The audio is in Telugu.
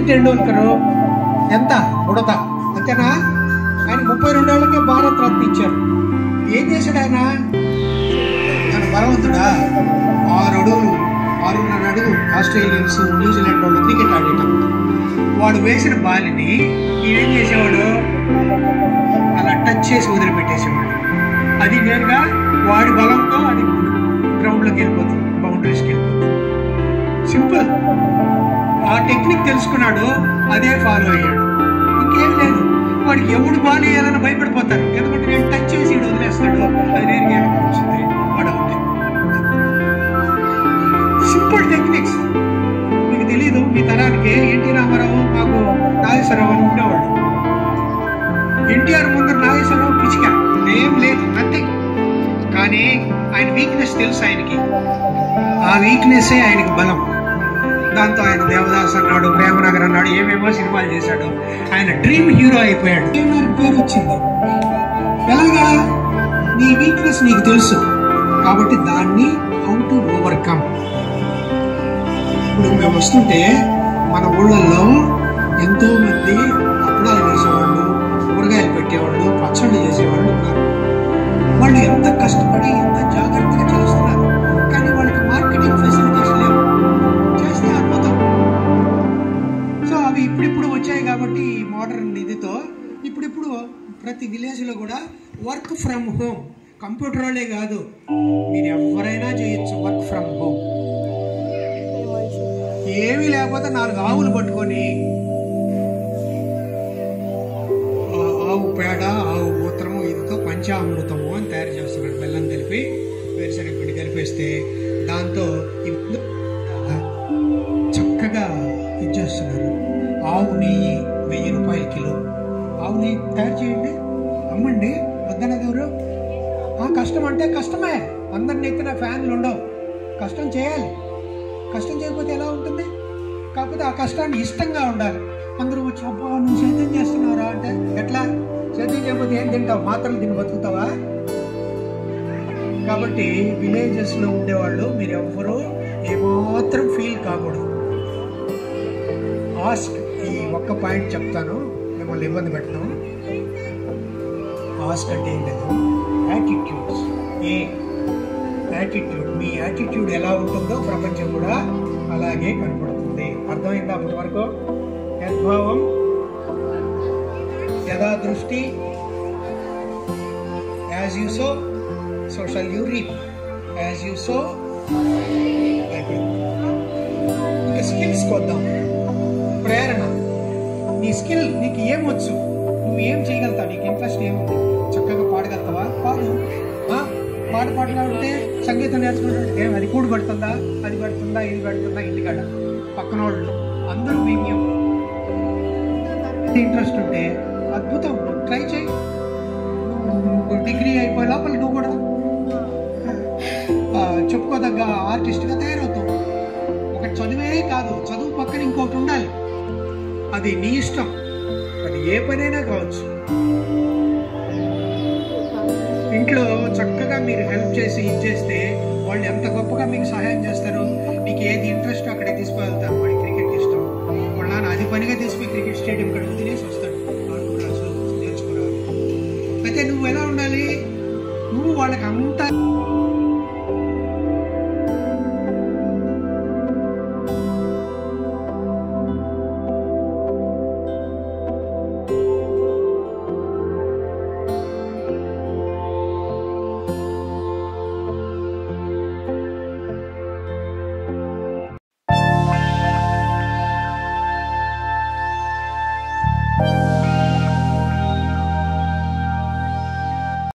సచిన్ టెండూల్కర్ ఎంత ఉడత అంతేనా? ఆయన 32 ఏళ్ళకే భారత రత్న ఇచ్చారు. ఏం చేశాడు ఆయన? బలవంతుడా? 6.5 అడుగు ఆస్ట్రేలియన్స్ న్యూజిలాండ్ వాళ్ళు క్రికెట్ ఆడేటప్పుడు వాడు వేసిన బాల్ని ఈయనేం చేసేవాడు? అలా టచ్ చేసి వదిలిపెట్టేసేవాడు. అది నేరుగా వాడి బలంతో అది గ్రౌండ్లోకి వెళ్ళిపోతుంది, బౌండరీస్కి వెళ్ళిపోతుంది. సింపుల్. ఆ టెక్నిక్ తెలుసుకున్నాడు, అదే ఫాలో అయ్యాడు. ఇంకేం లేదు. వాడికి ఎవడు బాల్ వేయాలని భయపడిపోతారు, ఎందుకంటే నేను టచ్ చేసి వదిలేస్తాడు, అది నేరుగా వచ్చింది, వాడు అవుతాయి. Simple techniques. మీకు తెలీదు, మీ తరానికి ఎన్టీ రామారావు మాకు నాగేశ్వరరావు అని ఉండేవాడు. ఎన్టీఆర్ ముందు నాగేశ్వరరావు పిచ్చిక ఏం లేదు, నథింగ్. కానీ ఆయన వీక్నెస్ తెలుసు ఆయనకి. ఆ వీక్నెస్సే ఆయనకి బలం. దాంతో ఆయన దేవదాస్ అన్నాడు, ప్రేమనగర్ అన్నాడు, ఏమేమో సినిమాలు చేశాడు. ఆయన డ్రీమ్ హీరో అయిపోయాడు. పేరు వచ్చింది. ఎలాగా? నీ వీక్నెస్ నీకు తెలుసు కాబట్టి దాన్ని హౌ టు ఓవర్కమ్. ఇప్పుడు మేము వస్తుంటే మన ఊళ్ళల్లో ఎంతో మంది అప్పడాలు వేసేవాళ్ళు, కూరగాయలు పెట్టేవాళ్ళు, పచ్చళ్ళు చేసేవాళ్ళు ఉన్నారు. వాళ్ళు ఎంత కష్టపడి ఎంత జాగ్రత్తగా చేస్తున్నారు, కానీ వాళ్ళకి మార్కెటింగ్ ఫెసిలిటీస్ లేవు. చేస్తే అద్భుతం. సో అవి ఇప్పుడిప్పుడు వచ్చాయి కాబట్టి ఈ మోడర్న్ ఇదితో ఇప్పుడిప్పుడు ప్రతి విలేజ్లో కూడా వర్క్ ఫ్రమ్ హోమ్. కంప్యూటర్ వాళ్ళే కాదు, మీరు ఎవరైనా చేయొచ్చు వర్క్ ఫ్రమ్ హోమ్. ఏమీ లేకపోతే 4 ఆవులు పట్టుకొని ఆవు పేడ, ఆవు మూత్రము, ఇదితో పంచామృతము అని తయారు చేస్తున్నారు. బెల్లం కలిపి వేరుశనగ పిండి కలిపేస్తే దాంతో చక్కగా ఇది చేస్తున్నారు. ఆవు నెయ్యి 1000 రూపాయల కిలో. ఆవు నెయ్యి తయారు చేయండి, అమ్మండి. వద్దనది ఎవరు? కష్టం అంటే కష్టమే. అందరిని ఎత్తిన ఫ్యాన్లు ఉండవు. కష్టం చేయాలి. కష్టం చేయకపోతే ఎలా ఉంటుంది? కాకపోతే ఆ కష్టాన్ని ఇష్టంగా ఉండాలి. అందరూ వచ్చి అబ్బా నువ్వు సేద్యం చేస్తున్నావురా అంటే ఎట్లా? సేద్యం చేయకపోతే ఏం తింటావు? మాత్రలు తిని బతుకుతావా? కాబట్టి విలేజెస్లో ఉండేవాళ్ళు మీరు ఎవ్వరూ ఏమాత్రం ఫీల్ కాకూడదు. ఆస్క్. ఈ ఒక్క పాయింట్ చెప్తాను, మిమ్మల్ని ఇబ్బంది పెడతాం. ఆస్క్ అంటే ఏం లేదు, యాటిట్యూడ్స్. యాటిట్యూడ్. మీ యాటిట్యూడ్ ఎలా ఉంటుందో ప్రపంచం కూడా అలాగే కనపడుతుంది. అర్థమైందా అప్పటి వరకు? యద్భావం యదా దృష్టి, as you so so shall you reap, as you so. ఇంకా స్కిల్స్కి వద్దాం. ప్రేరణ. నీ స్కిల్, నీకు ఏమొచ్చు, నువ్వు ఏం చేయగలుగుతావు, నీకు ఇంట్రెస్ట్ ఏముంది? చక్కగా పాడగలుగుతావా? పాడు. పాడుకుంటే సంగీతం నేర్చుకుంటే అది కూడు పడుతుందా, అది పడుతుందా, ఇది పడుతుందా? ఇంటికాడ పక్కన వాళ్ళు అందరూ మేమ్యం. ఇంట్రెస్ట్ ఉంటే అద్భుతం, ట్రై చేయి. నువ్వు డిగ్రీ అయిపోయే లోపల నువ్వు కూడా చెప్పుకోదగ్గ ఆర్టిస్ట్గా తయారవుతావు. ఒకటి చదివే కాదు, చదువు పక్కన ఇంకొకటి ఉండాలి. అది నీ ఇష్టం, అది ఏ పనైనా కావచ్చు. ఇంట్లో చక్కగా మీరు హెల్ప్ చేసి ఇచ్చేస్తే వాళ్ళు ఎంత గొప్పగా మీకు సహాయం చేస్తారు. నీకు ఏది ఇంట్రెస్ట్ అక్కడే తీసుకువెళ్తారు. వాడికి క్రికెట్ ఇష్టం, వాళ్ళ నాన్న అది పనిగా తీసుకుని క్రికెట్ స్టేడియం కడుపు తినేసి వస్తాడు, నేర్చుకోవాలి. అయితే నువ్వు ఎలా ఉండాలి? నువ్వు వాళ్ళకి అంతా